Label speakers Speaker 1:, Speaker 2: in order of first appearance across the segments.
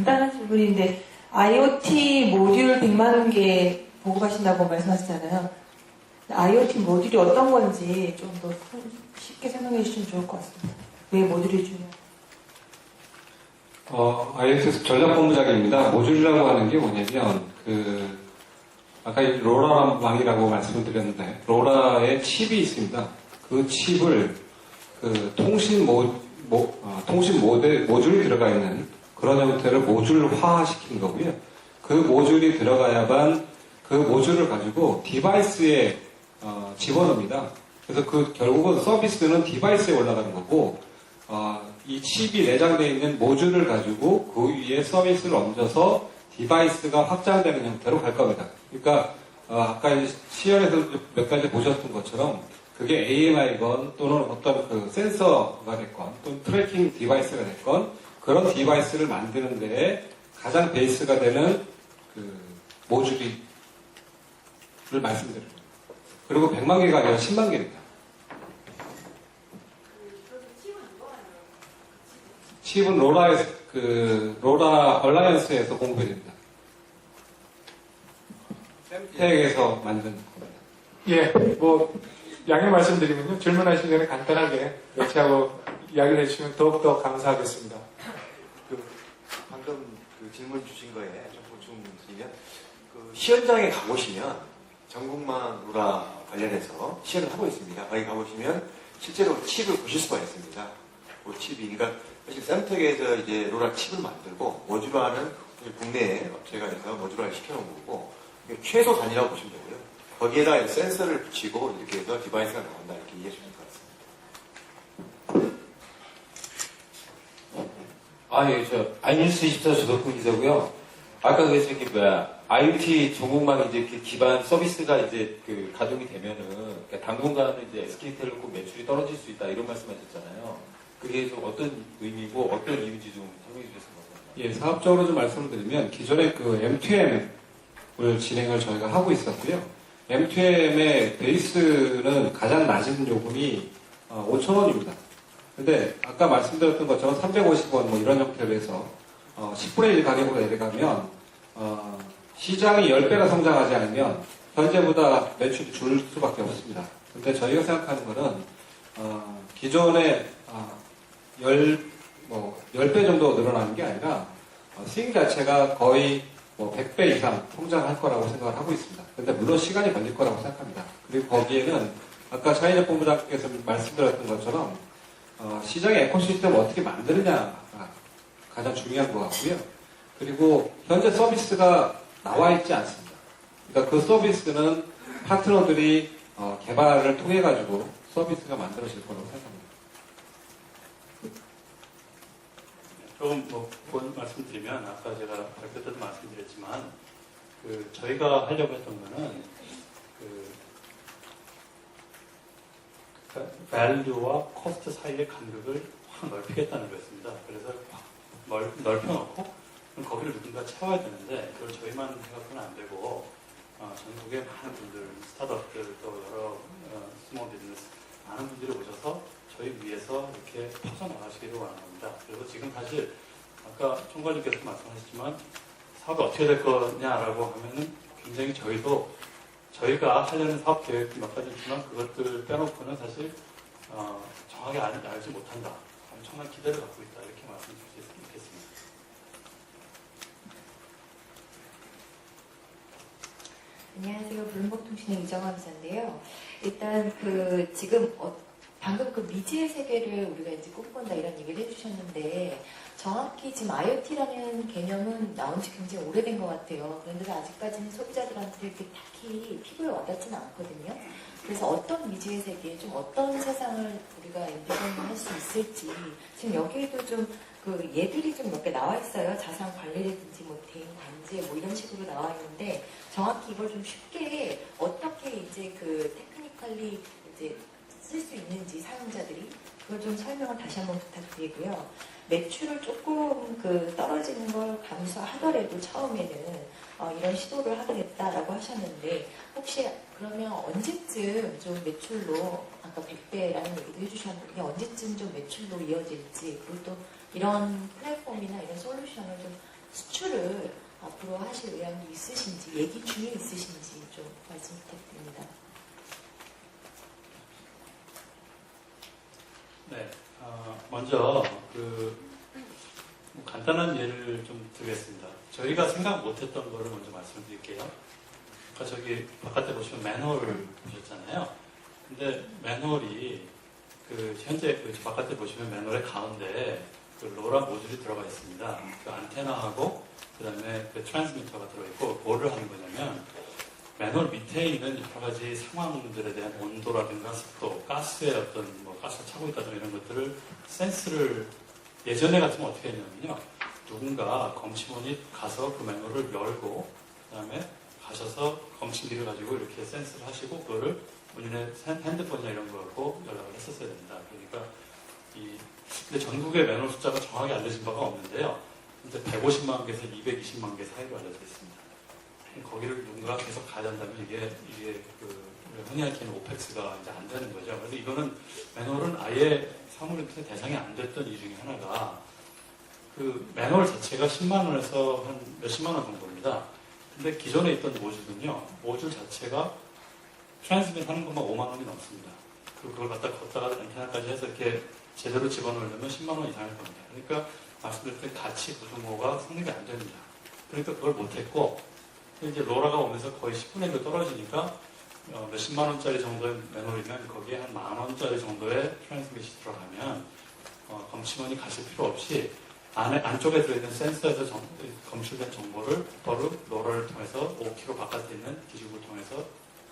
Speaker 1: 간단한 질문인데 IoT 모듈 100만 개 보급하신다고 말씀하셨잖아요. IoT 모듈이 어떤 건지 좀 더 쉽게 설명해 주시면 좋을 것 같습니다. 왜 모듈이 중요한지.
Speaker 2: IoT 전략본부장입니다. 모듈이라고 하는 게 뭐냐면, 아까 로라 왕이라고 말씀을 드렸는데, 로라의 칩이 있습니다. 그 칩을 통신 모듈이 들어가 있는 그런 형태를 모듈화시킨 거고요. 그 모듈이 들어가야만 그 모듈을 가지고 디바이스에 집어넣습니다. 그래서 결국은 서비스는 디바이스에 올라가는 거고, 이 칩이 내장되어 있는 모듈을 가지고 그 위에 서비스를 얹어서 디바이스가 확장되는 형태로 갈 겁니다. 그러니까 아까 시연에서 몇 가지 보셨던 것처럼 그게 AMI건 또는 어떤 센서가 됐건 또는 트래킹 디바이스가 됐건 그런 디바이스를 만드는 데에 가장 베이스가 되는 모듈을 말씀드립니다. 그리고 100만 개가 아니라 10만 개입니다. 칩은 로라 얼라이언스에서 공급해줍니다. 샘텍에서 만든 겁니다.
Speaker 3: 예, 양해 말씀드리면요. 질문하시기 전에 간단하게 매치하고 이야기를 해주시면 더욱더 감사하겠습니다.
Speaker 4: 방금 질문 주신 거에 좀 보충드리면, 시연장에 가보시면 전국망 로라 관련해서 시연을 하고 있습니다. 거기 가보시면 실제로 칩을 보실 수가 있습니다. 그 칩이, 그러니까 사실 샘텍에서 이제 로라 칩을 만들고 모듈화는 국내에 업체가 해서 모듈화를 시켜놓은 거고, 최소 단위라고 보시면 되고요. 거기에다 센서를 붙이고 이렇게 해서 디바이스가 나온다, 이렇게 이해해 주시면 될 것 같습니다.
Speaker 5: 저 iNews 24 조덕훈 기자고요. 아까 그래서 IoT 전국망 이제 기반 서비스가 이제 가동이 되면은 그러니까 당분간은 이제 SK텔레콤 매출이 떨어질 수 있다 이런 말씀하셨잖아요. 그게 좀 어떤 의미고 어떤 이유인지 좀 설명해 주셨으면 좋겠습니다.
Speaker 2: 예, 사업적으로 좀 말씀드리면 기존에 M2M을 진행을 저희가 하고 있었고요. M2M의 베이스는 가장 낮은 요금이 5,000원입니다. 근데 아까 말씀드렸던 것처럼 350원 이런 형태로 해서 10분의 1 가격으로 내려가면 시장이 10배나 성장하지 않으면 현재보다 매출이 줄 수밖에 없습니다. 근데 저희가 생각하는 거는 기존에 10배 정도 늘어나는 게 아니라 수익 자체가 거의 100배 이상 성장할 거라고 생각을 하고 있습니다. 근데 물론 시간이 걸릴 거라고 생각합니다. 그리고 거기에는 아까 차이적 본부장께서 말씀드렸던 것처럼 시장의 에코시스템을 어떻게 만드느냐가 가장 중요한 것 같고요. 그리고 현재 서비스가 나와 있지 않습니다. 그러니까 그 서비스는 파트너들이 개발을 통해 가지고 서비스가 만들어질 거라고 생각합니다.
Speaker 6: 조금 말씀드리면 아까 제가 발표 때도 말씀드렸지만 저희가 하려고 했던 거는 밸류와 코스트 사이의 간극을 확 넓히겠다는 거였습니다. 그래서 넓혀놓고 거기를 누군가 채워야 되는데 그걸 저희만 해갖고는 안 되고 전국의 많은 분들, 스타트업들 또 여러 스몰 비즈니스 많은 분들이 오셔서 저희 위에서 이렇게 퍼져나가시기를 원하는 겁니다. 그래서 지금 사실 아까 총괄님께서 말씀하셨지만 사업이 어떻게 될 거냐라고 하면은 굉장히 저희가 하려는 사업 계획 몇 가지 있지만 그것들을 빼놓고는 사실 정확히 알지 못한다. 엄청난 기대를 갖고 있다. 이렇게 말씀드릴 수 있겠습니다.
Speaker 7: 안녕하세요. 블룸버그통신의 이정화 기자인데요. 일단 지금 방금 미지의 세계를 우리가 이제 꿈꾼다 이런 얘기를 해주셨는데 정확히 지금 IoT라는 개념은 나온 지 굉장히 오래된 것 같아요. 그런데 아직까지는 소비자들한테 이렇게 딱히 피부에 와닿지는 않거든요. 그래서 어떤 미지의 세계, 좀 어떤 세상을 우리가 인비전을 할 수 있을지 지금 여기에도 좀 예들이 좀 몇 개 나와 있어요. 자산 관리라든지 대인 관제 이런 식으로 나와 있는데 정확히 이걸 좀 쉽게 어떻게 이제 테크니컬리 이제 쓸 수 있는지 사용자들이 그걸 좀 설명을 다시 한번 부탁드리고요. 매출을 조금 떨어지는 걸 감수하더라도 처음에는 이런 시도를 하겠다라고 하셨는데 혹시 그러면 언제쯤 좀 매출로 아까 100배라는 얘기도 해주셨는데 언제쯤 좀 매출로 이어질지 그리고 또 이런 플랫폼이나 이런 솔루션을 좀 수출을 앞으로 하실 의향이 있으신지, 얘기 중에 있으신지 좀 말씀 부탁드립니다.
Speaker 6: 네, 먼저 간단한 예를 좀 드리겠습니다. 저희가 생각 못했던 거를 먼저 말씀드릴게요. 아까 저기 바깥에 보시면 매뉴얼을 보셨잖아요. 근데 매뉴얼이 현재 바깥에 보시면 매뉴얼의 가운데 로라 모듈이 들어가 있습니다. 그 안테나하고 그다음에 그 트랜스미터가 들어있고 뭐를 하는 거냐면 매뉴얼 밑에 있는 여러 가지 상황들에 대한 온도라든가 습도, 가스의 어떤 가스가 차고 있다든가 이런 것들을 센스를 예전에 같으면 어떻게 했냐면요. 누군가 검침원이 가서 그 매뉴얼을 열고 그다음에 가셔서 검침기를 가지고 이렇게 센스를 하시고 그거를 본인의 핸드폰이나 이런 거 갖고 연락을 했었어야 됩니다. 그러니까 근데 전국의 매뉴얼 숫자가 정확히 알려진 바가 없는데요. 근데 150만 개에서 220만 개 사이로 알려져 있습니다. 거기를 누군가 계속 가야 한다면 이게 흔히 알기는 오펙스가 이제 안 되는 거죠. 그래서 이거는 매뉴얼은 아예 사무인터넷 대상이 안 됐던 이유 중에 하나가 그 매뉴얼 자체가 10만 원에서 한 몇십만 원 정도입니다. 근데 기존에 있던 모듈은요, 모듈 자체가 트랜스밋 하는 것만 5만 원이 넘습니다. 그걸 걷다가 안테나까지 해서 이렇게 제대로 집어넣으려면 10만 원 이상일 겁니다. 그러니까 말씀드렸던 가치 구조모가 성립이 안 됩니다. 그러니까 그걸 못했고, 이제 로라가 오면서 거의 10분의 1로 떨어지니까 몇십만 원짜리 정도의 매뉴얼이면 거기에 한 만 원짜리 정도의 트랜스밋이 들어가면 검침원이 가실 필요 없이 안쪽에 들어있는 센서에서 검출된 정보를 바로 로라를 통해서 5km 바깥에 있는 기지국을 통해서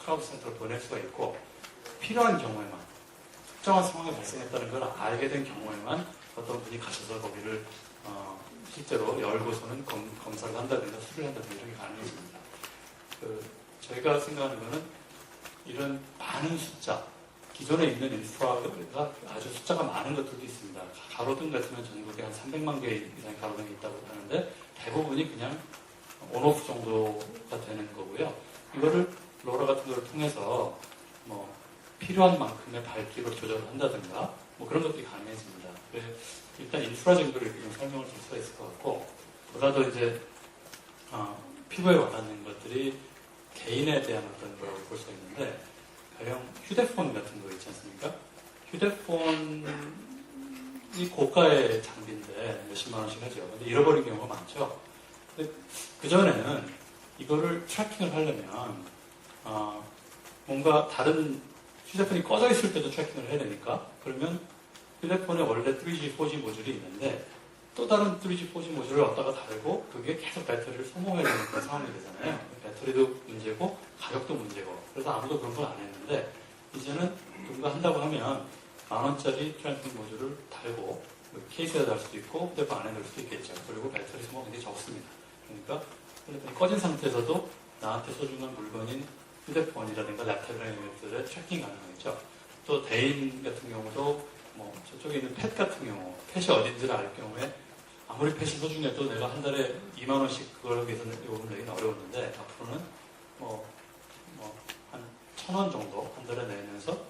Speaker 6: 클라우드 센터로 보낼 수가 있고 필요한 경우에만 특정한 상황이 발생했다는 걸 알게 된 경우에만 어떤 분이 가셔서 거기를 실제로 열고서는 검사를 한다든가 수리를 한다든가 이런 게 가능해집니다. 저희가 생각하는 거는 이런 많은 숫자, 기존에 있는 인프라가 아주 숫자가 많은 것들도 있습니다. 가로등 같으면 전국에 한 300만 개 이상의 가로등이 있다고 하는데 대부분이 그냥 온오프 정도가 되는 거고요. 이거를 로라 같은 거를 통해서 필요한 만큼의 밝기로 조절을 한다든가 그런 것들이 가능해집니다. 일단 인프라적인 걸 이렇게 좀 설명을 줄 수가 있을 것 같고 보다도 이제 피부에 와닿는 것들이 개인에 대한 어떤 거라고 볼 수 있는데 가령 휴대폰 같은 거 있지 않습니까? 휴대폰이 고가의 장비인데 몇십만 원씩 하죠. 근데 잃어버린 경우가 많죠. 근데 그전에는 이거를 트래킹을 하려면 뭔가 다른 휴대폰이 꺼져 있을 때도 트래킹을 해야 되니까 그러면 휴대폰에 원래 3G, 4G 모듈이 있는데 또 다른 3G, 4G 모듈을 얻다가 달고 그게 계속 배터리를 소모해야 되는 그런 상황이 되잖아요. 배터리도 문제고 가격도 문제고 그래서 아무도 그런 걸 안 했는데 이제는 누군가 한다고 하면 만 원짜리 트랜스밋 모듈을 달고 케이스에 달 수도 있고 휴대폰 안에 넣을 수도 있겠죠. 그리고 배터리 소모가 굉장히 적습니다. 그러니까 휴대폰이 꺼진 상태에서도 나한테 소중한 물건인 휴대폰이라든가 랩탑이라는 이런 것들의 트래킹 가능하겠죠. 또 대인 같은 경우도 저쪽에 있는 펫 같은 경우 펫이 어딘지를 알 경우에 아무리 펫이 소중해도 내가 한 달에 2만 원씩 그걸 위해서 요금 내기는 어려웠는데 앞으로는 한 1,000원 정도 한 달에 내면서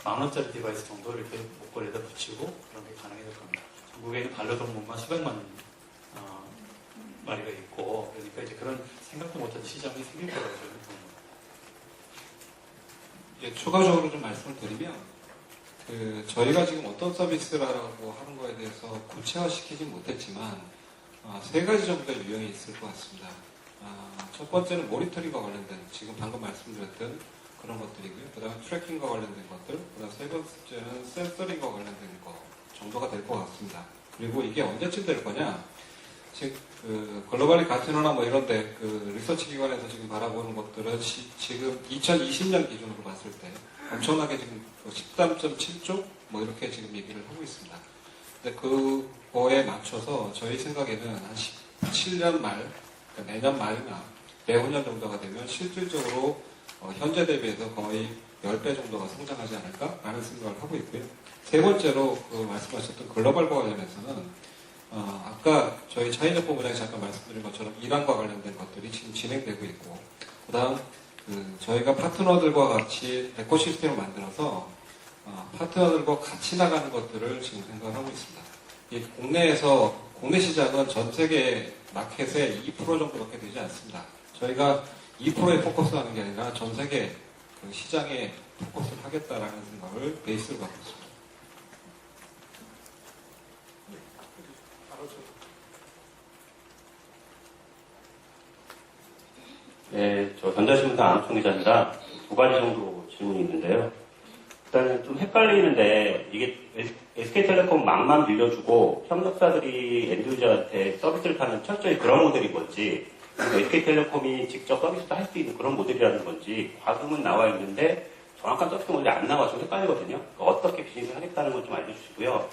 Speaker 6: 만 원짜리 디바이스 정도 이렇게 목걸이에다 붙이고 그런 게 가능해질 겁니다. 전국에 있는 반려동물만 수백만 마리가 있고 그러니까 이제 그런 생각도 못한 시장이 생길 거라고 저는 봅니다.
Speaker 2: 이제 추가적으로 좀 말씀을 드리면 저희가 지금 어떤 서비스라고 하는 거에 대해서 구체화시키진 못했지만 세 가지 정도의 유형이 있을 것 같습니다. 첫 번째는 모니터링과 관련된 지금 방금 말씀드렸던 그런 것들이고요. 그 다음에 트래킹과 관련된 것들, 그 다음 세 번째는 센서링과 관련된 것 정도가 될 것 같습니다. 그리고 이게 언제쯤 될 거냐? 즉 글로벌리 가티노나 이런데 리서치 기관에서 지금 바라보는 것들은 지금 2020년 기준으로 봤을 때 엄청나게 지금 13.7조 이렇게 지금 얘기를 하고 있습니다. 근데 그거에 맞춰서 저희 생각에는 한 17년 말, 그러니까 내년 말이나 내후년 정도가 되면 실질적으로 현재 대비해서 거의 10배 정도가 성장하지 않을까라는 생각을 하고 있고요. 세 번째로 말씀하셨던 글로벌과 관련해서는 아까 저희 차인혁 본부장이 잠깐 말씀드린 것처럼 이란과 관련된 것들이 지금 진행되고 있고 그 다음 저희가 파트너들과 같이 에코시스템을 만들어서 파트너들과 같이 나가는 것들을 지금 생각을 하고 있습니다. 이 국내 시장은 전 세계 마켓의 2% 정도밖에 되지 않습니다. 저희가 2%에 포커스하는 게 아니라 전 세계 그 시장에 포커스를 하겠다라는 생각을 베이스로 갖고 있습니다.
Speaker 8: 네, 저 전자신문사 안홍 기자입니다. 두 가지 정도 질문이 있는데요. 일단은 좀 헷갈리는데 이게 SK텔레콤 망만 빌려주고 협력사들이 엔드유저한테 서비스를 파는 철저히 그런 모델인 건지 SK텔레콤이 직접 서비스도 할 수 있는 그런 모델이라는 건지 과금은 나와 있는데 정확한 서비스 모델이 안 나와 좀 헷갈리거든요. 그러니까 어떻게 비즈니스를 하겠다는 건 좀 알려주시고요.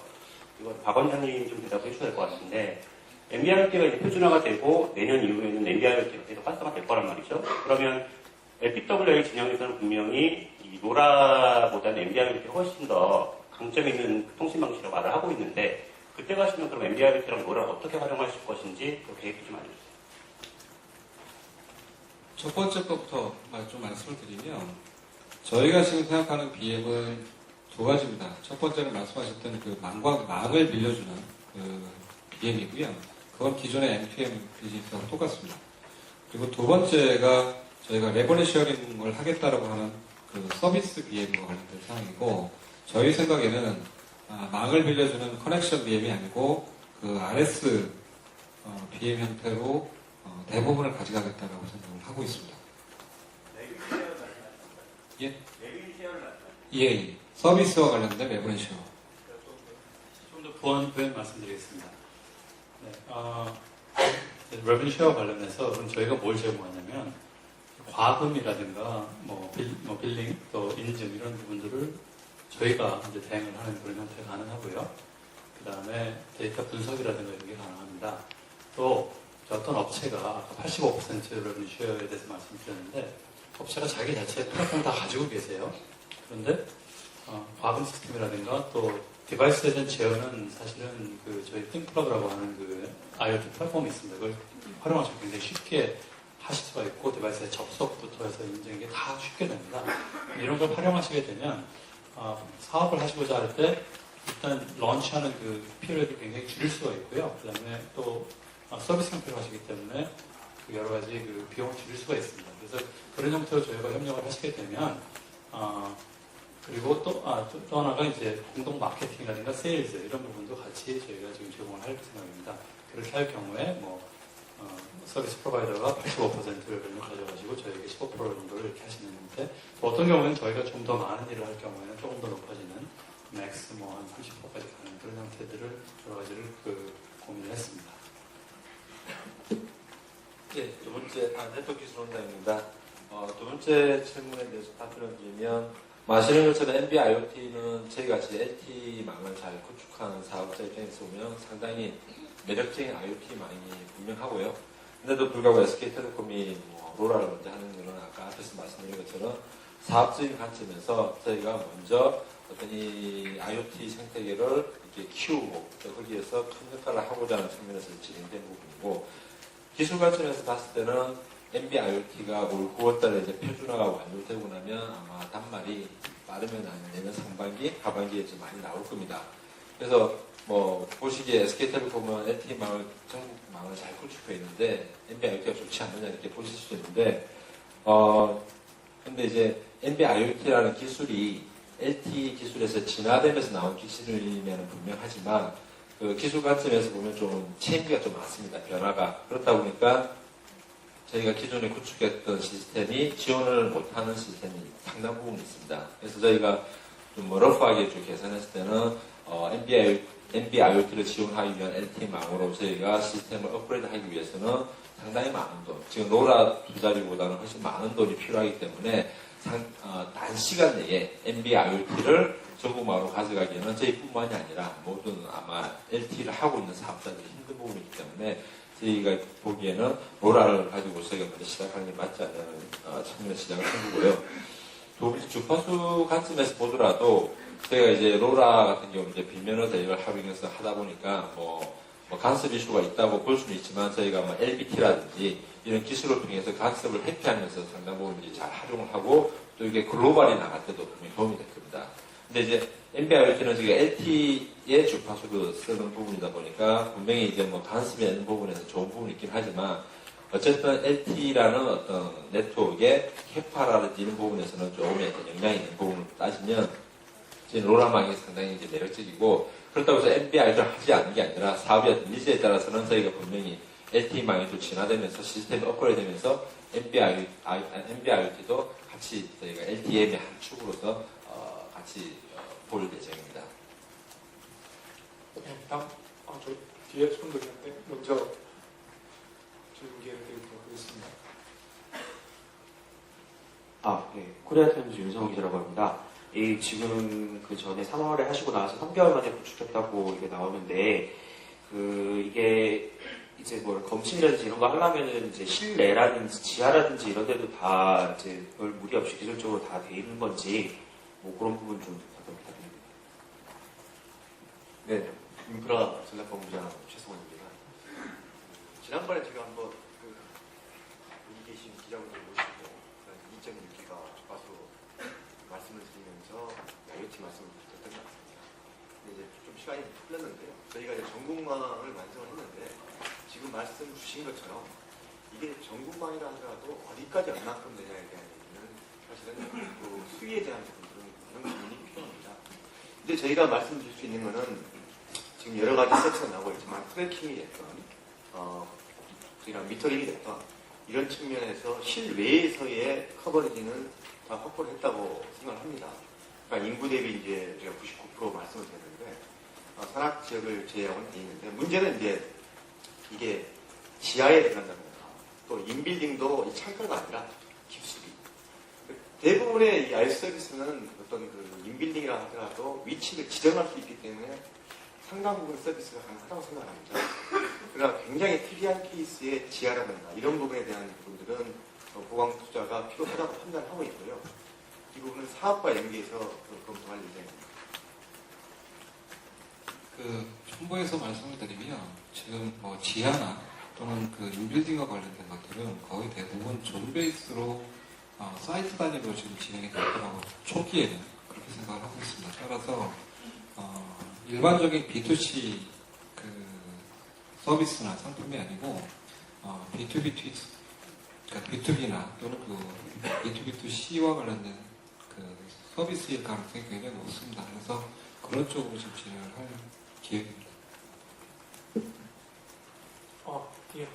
Speaker 8: 이건 박 원장님 좀 대답해 주셔야 될 것 같은데 MBIoT가 이제 표준화가 되고 내년 이후에는 MBIoT가 계속 활성화될 거란 말이죠. 그러면 LPWA 진영에서는 분명히 이 노라보다는 MBIoT가 훨씬 더 강점 있는 통신 방식이라고 말을 하고 있는데 그때 가시면 그럼 MBIoT랑 노라를 어떻게 활용하실 것인지 그 계획 좀 알려주세요.
Speaker 2: 첫 번째 것부터 좀 말씀을 드리면 저희가 지금 생각하는 BM은 두 가지입니다. 첫 번째는 말씀하셨던 그 망을 빌려주는 그 BM이고요. 그건 기존의 MQM 비즈니스하고 똑같습니다. 그리고 두 번째가 저희가 레버리 쉐어링을 하겠다라고 하는 그 서비스 BM과 관련된 사항이고 저희 생각에는 망을 빌려주는 커넥션 BM이 아니고 그 RS BM 형태로 대부분을 가져가겠다라고 생각을 하고 있습니다. 예? 예. 서비스와 관련된 레버리 쉐어.
Speaker 6: 좀 더 부연 말씀드리겠습니다. 네, 레버리 쉐어 관련해서 그럼 저희가 뭘 제공하냐면 과금이라든가 빌링 또 인증 이런 부분들을 저희가 이제 대행을 하는 그런 형태가 가능하고요. 그 다음에 데이터 분석이라든가 이런 게 가능합니다. 또 어떤 업체가 아까 85% 레버리 쉐어에 대해서 말씀드렸는데 업체가 자기 자체의 플랫폼을 다 가지고 계세요. 그런데 과금 시스템이라든가 또 디바이스에 대한 제어는 사실은 그 저희 띵플러그라고 하는 그 IoT 플랫폼이 있습니다. 그걸 활용하시면 굉장히 쉽게 하실 수가 있고 디바이스의 접속부터 해서 인증이 다 쉽게 됩니다. 이런 걸 활용하시게 되면 사업을 하시고자 할 때 일단 런치하는 그 피로를 굉장히 줄일 수가 있고요. 그 다음에 또 서비스 형태로 하시기 때문에 그 여러 가지 그 비용을 줄일 수가 있습니다. 그래서 그런 형태로 저희가 협력을 하시게 되면 그리고 또 하나가 이제 공동 마케팅이라든가 세일즈 이런 부분도 같이 저희가 지금 제공을 할 생각입니다. 그렇게 할 경우에 서비스 프로바이더가 85%를 가져가시고 저희에게 15% 정도를 이렇게 하시는데 어떤 경우에는 저희가 좀 더 많은 일을 할 경우에는 조금 더 높아지는 맥스 한 30%까지 가는 그런 형태들을 여러 가지를 고민을 했습니다.
Speaker 9: 네, 두 번째 네트워크 기술원장입니다. 두 번째 질문에 대해서 답변을 드리면 아시는 것처럼 NB-IoT는 저희같이 LT망을 잘 구축하는 사업자 입장에서 보면 상당히 매력적인 IoT망이 분명하고요. 근데도 불구하고 SK텔레콤이 로라를 먼저 하는 것은 아까 앞에서 말씀드린 것처럼 사업적인 관점에서 저희가 먼저 어떤 이 IoT 생태계를 이렇게 키우고 또 거기에서 큰 역할을 하고자 하는 측면에서 진행된 부분이고 기술 관점에서 봤을 때는 NB-IoT가 올 9월달에 이제 표준화가 완료되고 나면 아마 단말이 빠르면 내년 상반기, 하반기에 좀 많이 나올 겁니다. 그래서 보시기에 SK텔레콤은 LTE망을 전국망을 잘 구축해 있는데 NB-IoT가 좋지 않느냐 이렇게 보실 수도 있는데 근데 이제 NB-IoT라는 기술이 LTE 기술에서 진화되면서 나온 기술이면 분명하지만 그 기술 관점에서 보면 좀 체인지가 좀 많습니다. 변화가. 그렇다 보니까 저희가 기존에 구축했던 시스템이 지원을 못하는 시스템이 상당 부분 있습니다. 그래서 저희가 좀 러프하게 좀 계산했을 때는 NB-IoT를 지원하기 위한 LTE망으로 저희가 시스템을 업그레이드하기 위해서는 상당히 많은 돈, 지금 로라 두 자리보다는 훨씬 많은 돈이 필요하기 때문에 단시간 내에 NB-IoT를 전국망으로 가져가기에는 저희뿐만이 아니라 모든 아마 LTE를 하고 있는 사업자들이 힘든 부분이기 때문에 저희가 보기에는 로라를 가지고 저희가 먼저 시작하는 게 맞지 않는 측면에서 시작을 한 거고요. 또 주파수 관점에서 보더라도 저희가 이제 로라 같은 경우 이제 비면허 대회를 하면서 하다 보니까 간섭 이슈가 있다고 볼 수는 있지만 저희가 LBT라든지 이런 기술을 통해서 간섭을 회피하면서 상당 부분 이제 잘 활용을 하고 또 이게 글로벌에 나갈 때도 분명히 도움이 될 겁니다. 근데 이제 NB-IoT는 지금 LTE 주파수도 쓰는 부분이다 보니까 분명히 이제 뭐 단숨에 있는 부분에서 좋은 부분이 있긴 하지만 어쨌든 LTE라는 어떤 네트워크의 캐파라든지 이런 부분에서는 조금의 어떤 영향이 있는 부분을 따지면 지금 로라망이 상당히 이제 매력적이고 그렇다고 해서 NB-IoT를 하지 않는 게 아니라 사업의 어떤 니즈에 따라서는 저희가 분명히 LTE망이 또 진화되면서 시스템이 업그레이드 되면서 NB-IoT도 같이 저희가 LTE의 한 축으로서 같이 볼 예정입니다.
Speaker 3: 네, 다음, 저 뒤에 손 들었는데 먼저 질문 기회를 드리도록 하겠습니다.
Speaker 10: 네. 코리아타임즈 윤성호 기자라고 합니다. 지금 그 전에 3월에 하시고 나서 3개월 만에 구축했다고 이게 나오는데, 이게 이제 뭘 검침이라든지 이런 거 하려면은 이제 실내라든지 지하라든지 이런 데도 다 이제 별 무리 없이 기술적으로 다 돼 있는 건지, 뭐 그런 부분 좀 부탁드립니다.
Speaker 4: 네, 인프라 전략본부장 최승원입니다. 지난번에 제가 한번 여기 계신 기자분들 모시고 2.6기가 주파수 말씀을 드리면서 IoT 말씀을 드렸던 것 같습니다. 근데 이제 좀 시간이 흘렀는데요. 저희가 이제 전국망을 완성을 했는데 지금 말씀 주신 것처럼 이게 전국망이라 하더라도 어디까지 얼마큼 되냐에 대한 얘기는 사실은 그 수위에 대한 부분들은 이런 부분이 필요합니다. 근데 저희가 말씀드릴 수 있는 거는 지금 여러 가지 세트가 나오고 있지만 트래킹이 됐던 저희가 미터링이 됐던 이런 측면에서 실외에서의 커버리지는 다 확보를 했다고 생각을 합니다. 그러니까 인구 대비 이제 제가 99% 말씀을 드렸는데 산악 지역을 제외하고는 돼 있는데 문제는 이제 이게 지하에 들어간다든가 또 인빌딩도 이 창가가 아니라 깊숙이 대부분의 이 IoT 서비스는 어떤 그 인빌딩이라 하더라도 위치를 지정할 수 있기 때문에 상당 부분 서비스가 가능하다고 생각합니다. 그러나 굉장히 특이한 케이스의 지하라든가 이런 부분에 대한 부분들은 보강 투자가 필요하다고 판단하고 있고요. 이 부분은 사업과 연계해서 검토할 예정입니다.
Speaker 2: 첨부해서 말씀을 드리면 지금 뭐 지하나 또는 그 인빌딩과 관련된 것들은 거의 대부분 존 베이스로 사이트 단위로 지금 진행이 될 거라고 초기에는 그렇게 생각을 하고 있습니다. 따라서 일반적인 B2C 그 서비스나 상품이 아니고 B2B2, 그러니까 B2B나 또는 그 B2B2C와 관련된 그 서비스일 가능성이 굉장히 높습니다. 그래서 그런 쪽으로 지금 진행을 할 기획입니다.
Speaker 3: 예.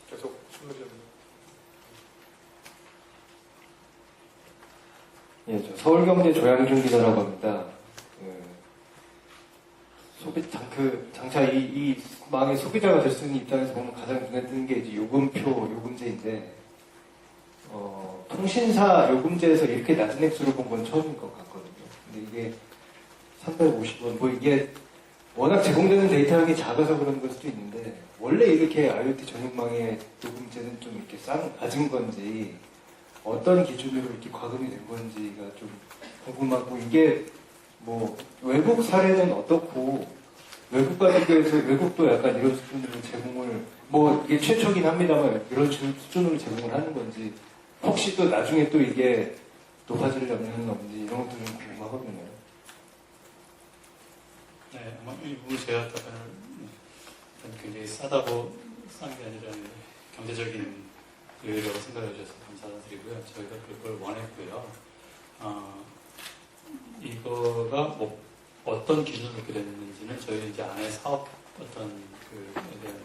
Speaker 3: 계속 손들이었는데.
Speaker 11: 예, 저 서울경제 조양준 기자라고 합니다. 장차 이 망의 소비자가 될 수 있는 입장에서 보면 가장 눈에 띄는 게 이제 요금표, 요금제인데, 통신사 요금제에서 이렇게 낮은 액수를 본 건 처음인 것 같거든요. 근데 이게 350원, 뭐 이게 워낙 제공되는 데이터량이 작아서 그런 걸 수도 있는데, 원래 이렇게 IoT 전용망의 요금제는 좀 이렇게 낮은 건지, 어떤 기준으로 이렇게 과금이 된 건지가 좀 궁금하고, 이게 뭐 외국 사례는 어떻고, 외국과 비교해서 외국도 약간 이런 수준으로 제공을, 뭐 이게 최초긴 합니다만 이런 수준으로 제공을 하는 건지, 혹시 또 나중에 또 이게 높아질 염려는 없는지 이런 것도 좀 궁금하거든요.
Speaker 6: 네, 아마 이 부분 제가 답변을 굉장히 싸다고 싼 게 아니라 경제적인 요일이라고 생각해 주셔서 감사드리고요. 저희가 그걸 원했고요. 이거가 뭐 어떤 기준으로 그랬는지는 저희 이제 안에 사업 어떤 그에 대한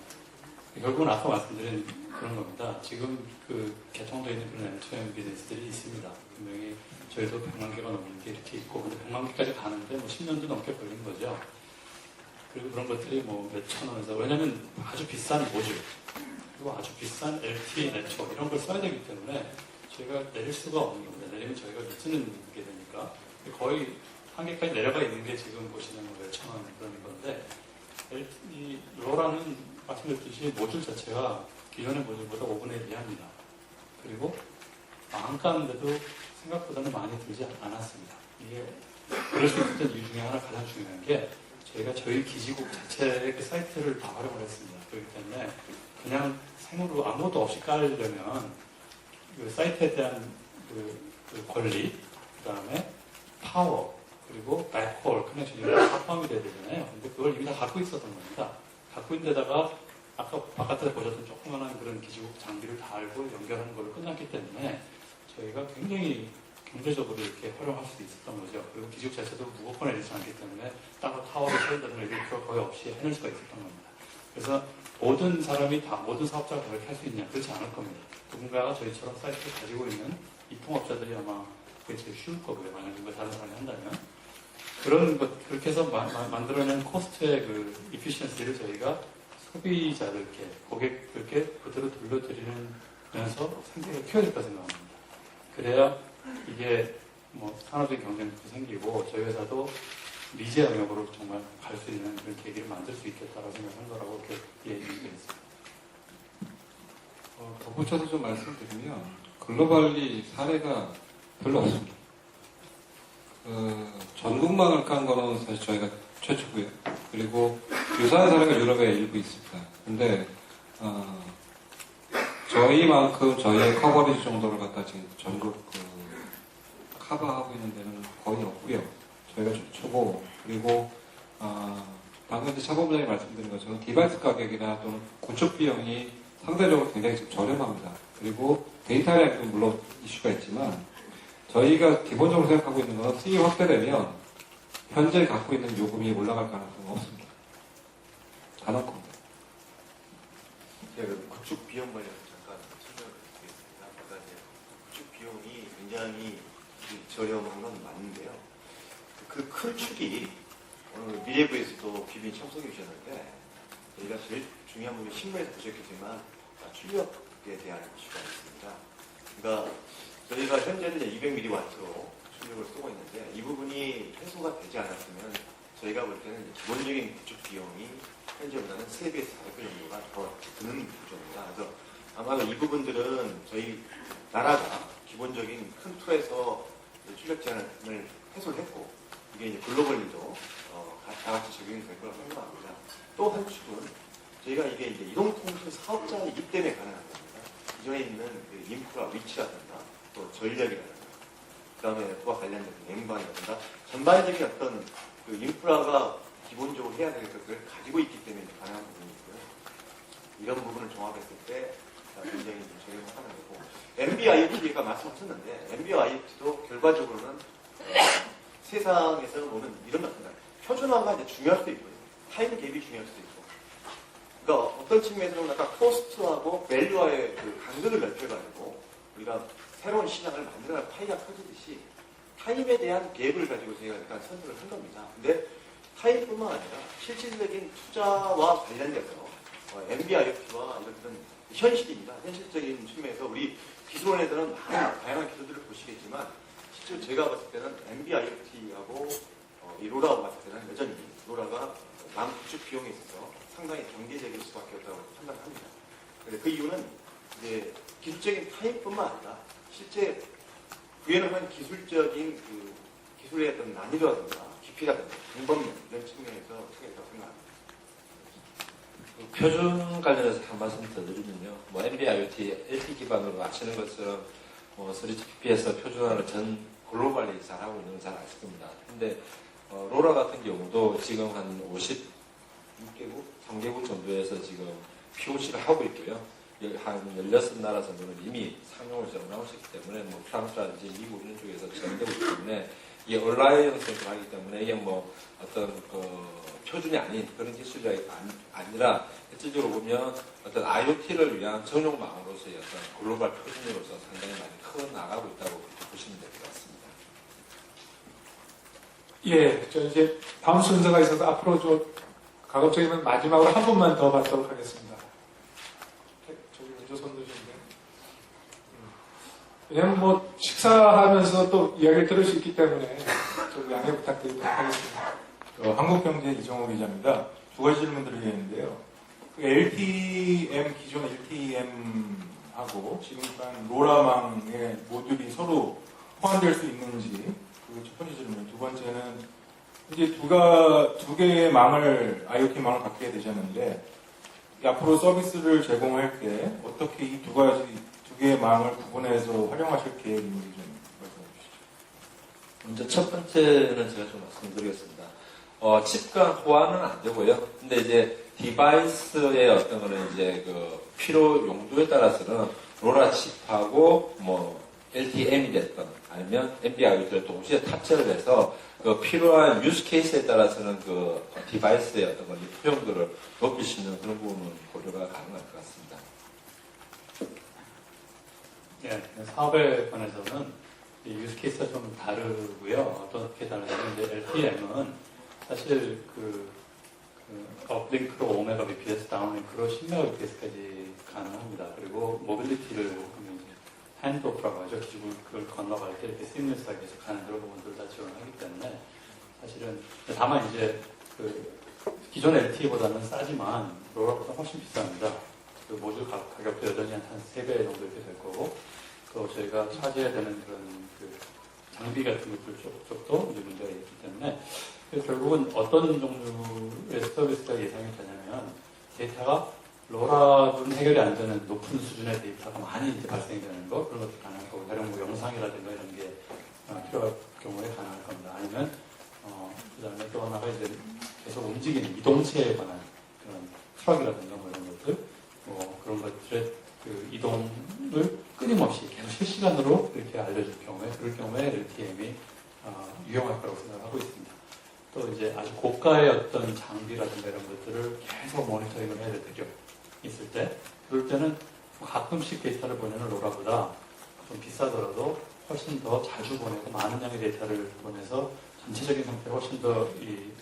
Speaker 6: 결국은 아까 말씀드린 그런 겁니다. 지금 그 개통되어 있는 그런 엔터테인먼트 비즈니스들이 있습니다. 분명히 저희도 100만 개가 넘는 게 이렇게 있고, 근데 100만 개까지 가는데 뭐 10년도 넘게 걸린 거죠. 그리고 그런 것들이 뭐 몇천 원에서, 왜냐면 아주 비싼 모듈, 그리고 아주 비싼 LTE 네트워크 이런 걸 써야 되기 때문에 저희가 내릴 수가 없는 겁니다. 내리면 저희가 미치는 게 되니까 거의 한계까지 내려가 있는 게 지금 보시는 몇천 원 그런 건데, 이 로라는 말씀드렸듯이 모듈 자체가 기존의 모듈보다 5분의 1이 합니다. 그리고 안 까는데도 생각보다는 많이 들지 않았습니다. 이게 그럴 수 있었던 이유 중에 하나 가장 중요한 게, 저희가 저희 기지국 자체의 그 사이트를 다 활용을 했습니다. 그렇기 때문에 그냥 생으로 아무것도 없이 깔려면 그 사이트에 대한 그 권리, 그 다음에 파워, 그리고 백홀 커넥션이 다 포함이 돼야 되잖아요. 근데 그걸 이미 다 갖고 있었던 겁니다. 갖고 있는 데다가 아까 바깥에서 보셨던 조그만한 그런 기지국 장비를 달고 연결하는 걸로 끝났기 때문에 저희가 굉장히 경제적으로 이렇게 활용할 수도 있었던 거죠. 그리고 기지국 자체도 무겁거나 이렇지 않기 때문에 따로 타워를 세운다든가 이런 필요가 거의 없이 해낼 수가 있었던 겁니다. 그래서 모든 사람이 다, 모든 사업자가 그렇게 할 수 있냐? 그렇지 않을 겁니다. 누군가가 저희처럼 사이트를 가지고 있는 이 통업자들이 아마 그게 제일 쉬울 거고요. 만약 누가 다른 사람이 한다면. 그런 것, 그렇게 해서 만들어낸 코스트의 그 이피션시를 저희가 소비자들께, 고객들께 그대로 돌려드리면서 생태계를 키워야 될까 생각합니다. 그래야 이게 뭐 산업적인 경쟁도 생기고 저희 회사도 미제 영역으로 정말 갈 수 있는 그런 계기를 만들 수 있겠다라고 생각한 거라고 이렇게 얘기했습니다.
Speaker 2: 덧붙여서 좀 말씀드리면 글로벌리 사례가 별로 없습니다. 전국망을 깐 거는 사실 저희가 최초고요. 그리고 유사한 사례가 유럽에 일부 있습니다. 근데 저희만큼 저희의 커버리지 정도를 갖다 지금 전국 커버하고 있는 데는 거의 없고요. 저희가 최초고, 그리고 방금 이제 차범장이 말씀드린 것처럼 디바이스 가격이나 또는 구축 비용이 상대적으로 굉장히 지금 저렴합니다. 그리고 데이터량도 물론 이슈가 있지만 저희가 기본적으로 생각하고 있는 건 수익이 확대되면 현재 갖고 있는 요금이 올라갈 가능성은 없습니다. 단 한 건데.
Speaker 4: 제가 구축 비용 관련해서 잠깐 설명을 드리겠습니다. 아까 이제 구축 비용이 굉장히 저렴한 건 맞는데요. 그 큰 축이 오늘 미래부에서도 귀빈 참석해 주셨는데 저희가 제일 중요한 부분이 신문에서 보셨겠지만 출력에 대한 이슈가 있습니다. 그러니까 저희가 현재는 200mW로 출력을 쓰고 있는데 이 부분이 해소가 되지 않았으면 저희가 볼 때는 기본적인 구축 비용이 현재보다는 3배에서 4배 정도가 더 드는 구조입니다. 그래서 아마도 이 부분들은 저희 나라가 기본적인 큰 틀에서 출력 제한을 해소를 했고 이게 이제 글로벌리도 다 같이 적용이 될 거라고 생각합니다. 또 한 축은 저희가 이게 이제 이동통신 사업자이기 때문에 가능한 겁니다. 기존에 있는 그 인프라 위치라든가 또 전략이라든가 그 다음에 그와 관련된 냉방이라든가 전반적인 어떤 그 인프라가 기본적으로 해야 될 것들을 가지고 있기 때문에 가능한 부분이고요. 이런 부분을 종합했을 때 굉장히 좀 적용하는 거고 MBIoT가 말씀하셨는데 MBIoT도 결과적으로는 세상에서 보면 이런 것입니다. 표준화가 이제 중요할 수도 있고요. 타임 갭이 중요할 수도 있고. 그러니까 어떤 측면에서는 아까 코스트하고 밸류와의 그 간극을 넓혀가지고 우리가 새로운 시장을 만들어갈 파이가 커지듯이 타임에 대한 갭을 가지고 저희가 약간 선택을 한 겁니다. 근데 타임뿐만 아니라 실질적인 투자와 관련돼서 MBIoT와 이런 현실입니다. 현실적인 측면에서 우리 기술원에서는 많은 다양한 기술들을 보시겠지만 실제로 제가 봤을 때는 MBIoT하고 이 로라하고 봤을 때는 여전히 로라가 남 구축 비용에 있어서 상당히 경제적일 수밖에 없다고 판단합니다. 그 이유는 이제 기술적인 타입뿐만 아니라 실제 구현을 한 기술적인 그 기술의 어떤 난이도라든가 깊이라든가 방법론 이런 측면에서 크겠다고 생각합니다.
Speaker 9: 표준 관련해서 한 말씀 더 드리면요. 뭐 MBIoT, LT 기반으로 맞추는 것처럼 뭐 3GPP에서 표준화를 전 글로벌리 잘하고 있는 건 잘 아실 겁니다. 근데 로라 같은 경우도 지금 한 56개국, 3개국 정도에서 지금 POC를 하고 있고요. 한 16나라 정도는 이미 상용을 나오셨기 때문에 뭐 프랑스라든지 미국 이런 쪽에서 진행되고 있기 때문에 이게 얼라이언스를 하기 때문에 이게 뭐 어떤 표준이 아닌 그런 기술이 아니라 실질적으로 보면 어떤 IoT를 위한 전용망으로서의 어떤 글로벌 표준으로서 상당히 많이 커 나가고 있다고 그렇게 보시면 될 것 같습니다.
Speaker 3: 예, 저 이제 다음 순서가 있어서 앞으로 좀 가급적이면 마지막으로 한 분만 더 받도록 하겠습니다. 저기 먼저 손 드시는데. 왜냐면 뭐 식사하면서 또 이야기를 들을 수 있기 때문에 좀 양해 부탁드리도록 하겠습니다.
Speaker 12: 한국경제 이정호 기자입니다. 두 가지 질문 드리겠는데요. 그 LTM, 기존 LTM하고 지금 로라망의 모듈이 서로 호환될 수 있는지, 그게 첫 번째 질문. 두 번째는 이제 두 개의 망을, IoT 망을 갖게 되셨는데, 앞으로 서비스를 제공할 때 어떻게 이 두 개의 망을 구분해서 활용하실 계획인지 좀 말씀해 주시죠.
Speaker 9: 먼저 첫 번째는 제가 좀 말씀드리겠습니다. 칩 간 호환은 안 되고요. 근데 이제 디바이스의 어떤 거는 이제 그 필요 용도에 따라서는 로라 칩하고 뭐 LTM이 됐던 아니면 MBI를 동시에 탑재를 해서 그 필요한 유스 케이스에 따라서는 그 디바이스의 어떤 건 효용도를 높일 수 있는 그런 부분은 고려가 가능할 것 같습니다.
Speaker 6: 네, 사업에 관해서는 이 유스 케이스가 좀 다르고요. 어떻게 다르냐면 이제 LTM은 사실 업링크로 5메가 bps, 다운링크로 10메가 bps까지 가능합니다. 그리고 모빌리티를 이제 핸드오프라고 하죠. 기술을 건너갈 때 이렇게 시뮬러스하게 해서 가는 그런 부분들 다 지원하기 때문에 사실은 다만 이제 기존 LTE보다는 싸지만 로라보다 훨씬 비쌉니다. 그 모듈 가격도 여전히 한 3배 정도 이렇게 될 거고, 또 저희가 차지해야 되는 그런 장비 같은 것들 쪽도 이제 문제가 있기 때문에 결국은 어떤 종류의 서비스가 예상이 되냐면 데이터가 로라는 해결이 안 되는 높은 수준의 데이터가 많이 이제 발생이 되는 거, 그런 것도 가능할 거고, 다른 뭐 영상이라든가 이런 게 필요할 경우에 가능할 겁니다. 아니면 그 다음에 또 하나가 이제 계속 움직이는 이동체에 관한 그런 트럭이라든가 뭐 이런 것들, 그런 것들의 그 이동을 끊임없이 계속 실시간으로 이렇게 알려줄 경우에, 그럴 경우에 LTM이 유용할 거라고 생각하고 있습니다. 또 이제 아주 고가의 어떤 장비라든가 이런 것들을 계속 모니터링을 해야 될 때가 있을 때, 그럴 때는 가끔씩 데이터를 보내는 로라보다 좀 비싸더라도 훨씬 더 자주 보내고 많은 양의 데이터를 보내서 전체적인 상태를 훨씬 더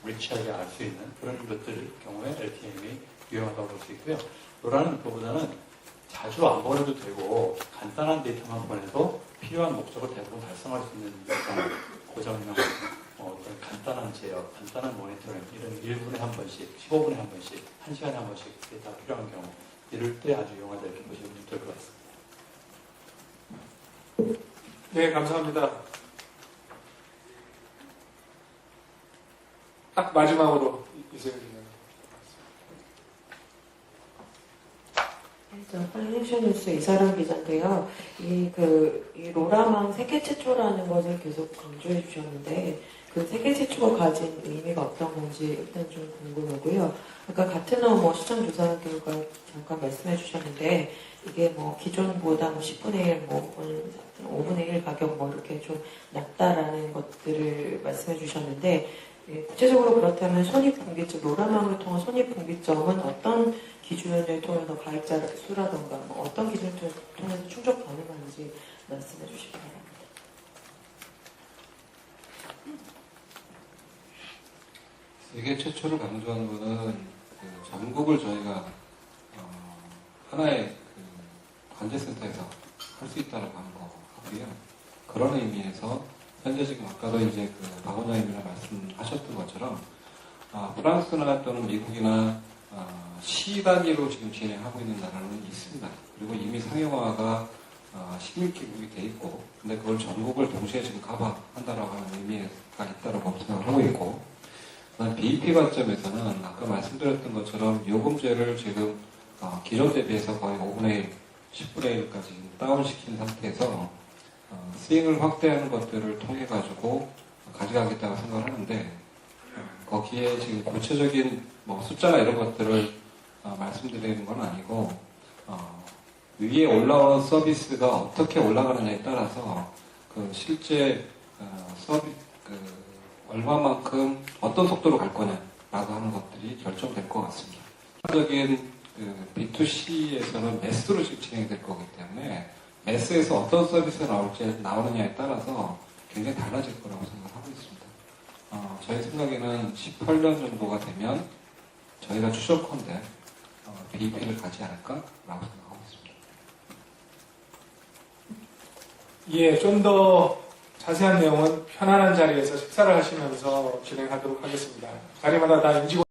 Speaker 6: 리치하게 알 수 있는 그런 것들 경우에 LTM이 유용하다고 볼 수 있고요. 로라는 그거보다는 자주 안 보내도 되고 간단한 데이터만 보내도 필요한 목적을 대부분 달성할 수 있는 고정형 어떤 간단한 제어, 간단한 모니터링, 이런 1분에 한 번씩, 15분에 한 번씩, 1시간에 한 번씩 데이터가 필요한 경우, 이럴 때 아주 유용하다 이렇게 보시면 될 것 같습니다.
Speaker 3: 네, 감사합니다. 딱 마지막으로 이세영 기자님.
Speaker 1: 팔리네이션 뉴스 이사람 기자인데요. 이 로라망 세계 최초라는 것을 계속 강조해 주셨는데, 그 세계 최초가 가진 의미가 어떤 건지 일단 좀 궁금하고요. 아까 가트너 시장 조사 결과 잠깐 말씀해 주셨는데, 이게 기존보다 10분의 1, 5분의 1 가격 이렇게 좀 낮다라는 것들을 말씀해 주셨는데, 구체적으로 그렇다면 손익분기점, 로라망을 통한 손익분기점은 어떤 기준을 통해서 가입자 수라던가 어떤 기준을 통해서 충족 가능한지 말씀해 주시기 바랍니다.
Speaker 2: 세계 최초를 강조하는 것은 전국을 저희가 하나의 관제센터에서 할 수 있다고 하는 거 같고요. 그런 의미에서 현재 지금 아까도 이제 박 원장님이랑 말씀하셨던 것처럼 프랑스나 또는 미국이나 시 단위로 지금 진행하고 있는 나라는 있습니다. 그리고 이미 상용화가 16개국이 돼 있고, 근데 그걸 전국을 동시에 지금 커버한다라고 하는 의미가 있다고 생각하고 있고, BEP 관점에서는 아까 말씀드렸던 것처럼 요금제를 지금 기존 대비해서 거의 5분의 1, 10분의 1까지 다운시킨 상태에서 스윙을 확대하는 것들을 통해 가지고 가져가겠다고 생각을 하는데, 거기에 지금 구체적인 숫자나 이런 것들을 말씀드리는 건 아니고, 위에 올라오는 서비스가 어떻게 올라가느냐에 따라서 실제 얼마만큼 어떤 속도로 갈 거냐라고 하는 것들이 결정될 것 같습니다. 실질적인 B2C에서는 매스로 지금 진행이 될 거기 때문에 매스에서 어떤 서비스가 나오느냐에 따라서 굉장히 달라질 거라고 생각하고 있습니다. 저희 생각에는 18년 정도가 되면 저희가 추정컨대 BEP를 가지 않을까라고 생각하고 있습니다.
Speaker 3: 예, 좀 더 자세한 내용은 편안한 자리에서 식사를 하시면서 진행하도록 하겠습니다. 자리마다 다 임직원